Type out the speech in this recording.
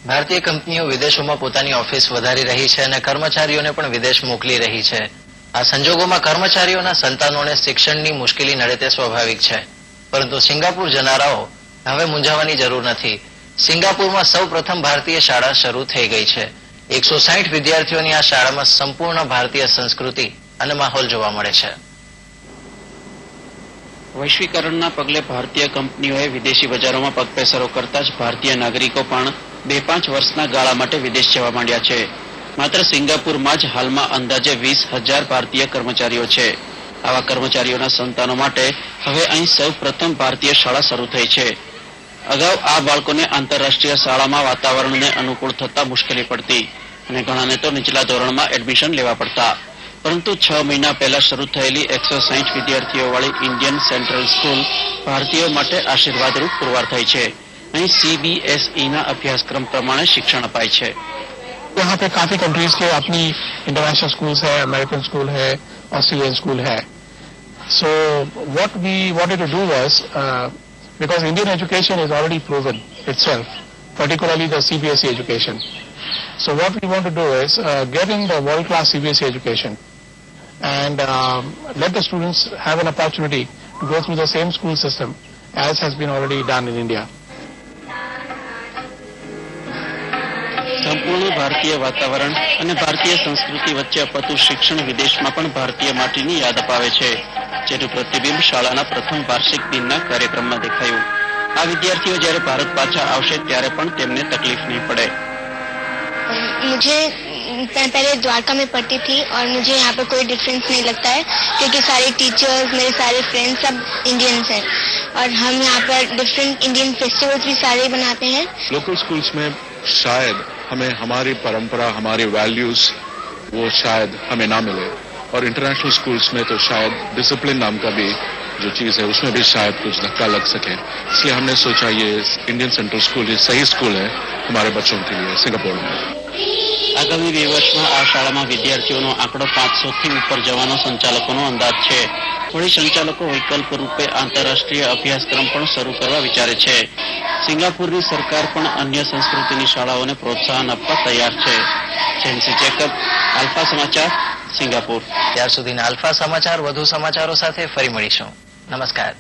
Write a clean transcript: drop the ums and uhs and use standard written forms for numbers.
ભારતીય કંપનીઓ વિદેશોમાં પોતાની ઓફિસ વધારી રહી છે અને કર્મચારીઓને પણ વિદેશ મોકલી રહી છે. આ સંજોગોમાં કર્મચારીઓના સંતાનોને શિક્ષણની મુશ્કેલી નડે તે સ્વાભાવિક છે. પરંતુ સિંગાપુર જનારાઓ હવે મૂંઝાવાની જરૂર નથી. સિંગાપુરમાં સૌ પ્રથમ ભારતીય શાળા શરૂ થઈ ગઈ છે. 160 વિદ્યાર્થીઓની આ શાળામાં સંપૂર્ણ ભારતીય સંસ્કૃતિ અને માહોલ જોવા મળે છે. વૈશ્વિકરણના પગલે ભારતીય કંપનીઓએ વિદેશી બજારોમાં પગપેસરો કરતા જ ભારતીય નાગરિકો પણ 2-5 વર્ષના ગાળા માટે વિદેશ જવા માંડ્યા છે. માત્ર સિંગાપુરમાં જ હાલમાં અંદાજે 20,000 ભારતીય કર્મચારીઓ છે. આવા કર્મચારીઓના સંતાનો માટે હવે અહીં સૌ પ્રથમ ભારતીય શાળા શરૂ થઈ છે. અગાઉ આ બાળકોને આંતરરાષ્ટ્રીય શાળામાં વાતાવરણને અનુકૂળ થતા મુશ્કેલી પડતી અને ઘણાને તો નીચલા ધોરણમાં એડમિશન લેવા પડતા. પરંતુ 6 મહિના પહેલા શરૂ થયેલી 160 વિદ્યાર્થીઓવાળી ઇન્ડિયન સેન્ટ્રલ સ્કૂલ ભારતીયો માટે આશીર્વાદરૂપ પુરવાર થઈ છે. અહીં CBSEના અભ્યાસક્રમ પ્રમાણે શિક્ષણ અપાય છે. यहाँ पे काफी कंट्रीज के अपनी इंटरनेशनल स्कूल्स है, अमेरिकन स्कूल है, ऑस्ट्रेलियन स्कूल है. So what we wanted to do was, because Indian education is already proven itself, particularly the CBSE education. So what we want to do is getting the world-class CBSE education and let the students have an opportunity to go through the same school system as has been already done in India. સંપૂર્ણ ભારતીય વાતાવરણ અને ભારતીય સંસ્કૃતિ વચ્ચે અપાતું શિક્ષણ વિદેશમાં પણ ભારતીય માટીની યાદ અપાવે છે, જેનું પ્રતિબિંબ શાળાના પ્રથમ વાર્ષિક દિનના કાર્યક્રમમાં દેખાયું. આ વિદ્યાર્થીઓ જ્યારે ભારત પાછા આવશે ત્યારે પણ તેમને તકલીફ નહીં પડે. मुझे पहले द्वारका में पढ़ती थी और मुझे यहाँ पर कोई डिफरेंस नहीं लगता है क्योंकि सारे टीचर्स, मेरे सारे फ्रेंड्स सब इंडियंस हैं और हम यहाँ पर डिफरेंट इंडियन फेस्टिवल्स भी सारे बनाते हैं. लोकल स्कूल्स में शायद हमें हमारी परंपरा, हमारी वैल्यूज वो शायद हमें ना मिले और इंटरनेशनल स्कूल्स में तो शायद डिसिप्लिन नाम का भी जो चीज़ है उसमें भी शायद कुछ धक्का लग सके. इसलिए हमने सोचा ये इंडियन सेंट्रल स्कूल ये सही स्कूल है हमारे बच्चों के लिए सिंगापुर में. આગામી 2 વર્ષમાં આ શાળામાં વિદ્યાર્થીઓનો આંકડો 500થી ઉપર જવાનો સંચાલકોનો અંદાજ છે. વળી સંચાલકો વૈકલ્પ રૂપે આંતરરાષ્ટ્રીય અભ્યાસક્રમ પણ શરૂ કરવા વિચારે છે. સિંગાપુરની સરકાર પણ અન્ય સંસ્કૃતિની શાળાઓને પ્રોત્સાહન આપવા તૈયાર છે. જેન્સી જેકબ, આલ્ફા સમાચાર, સિંગાપુર. ત્યાર સુધીના આલ્ફા સમાચાર. વધુ સમાચારો સાથે ફરી મળીશું. નમસ્કાર.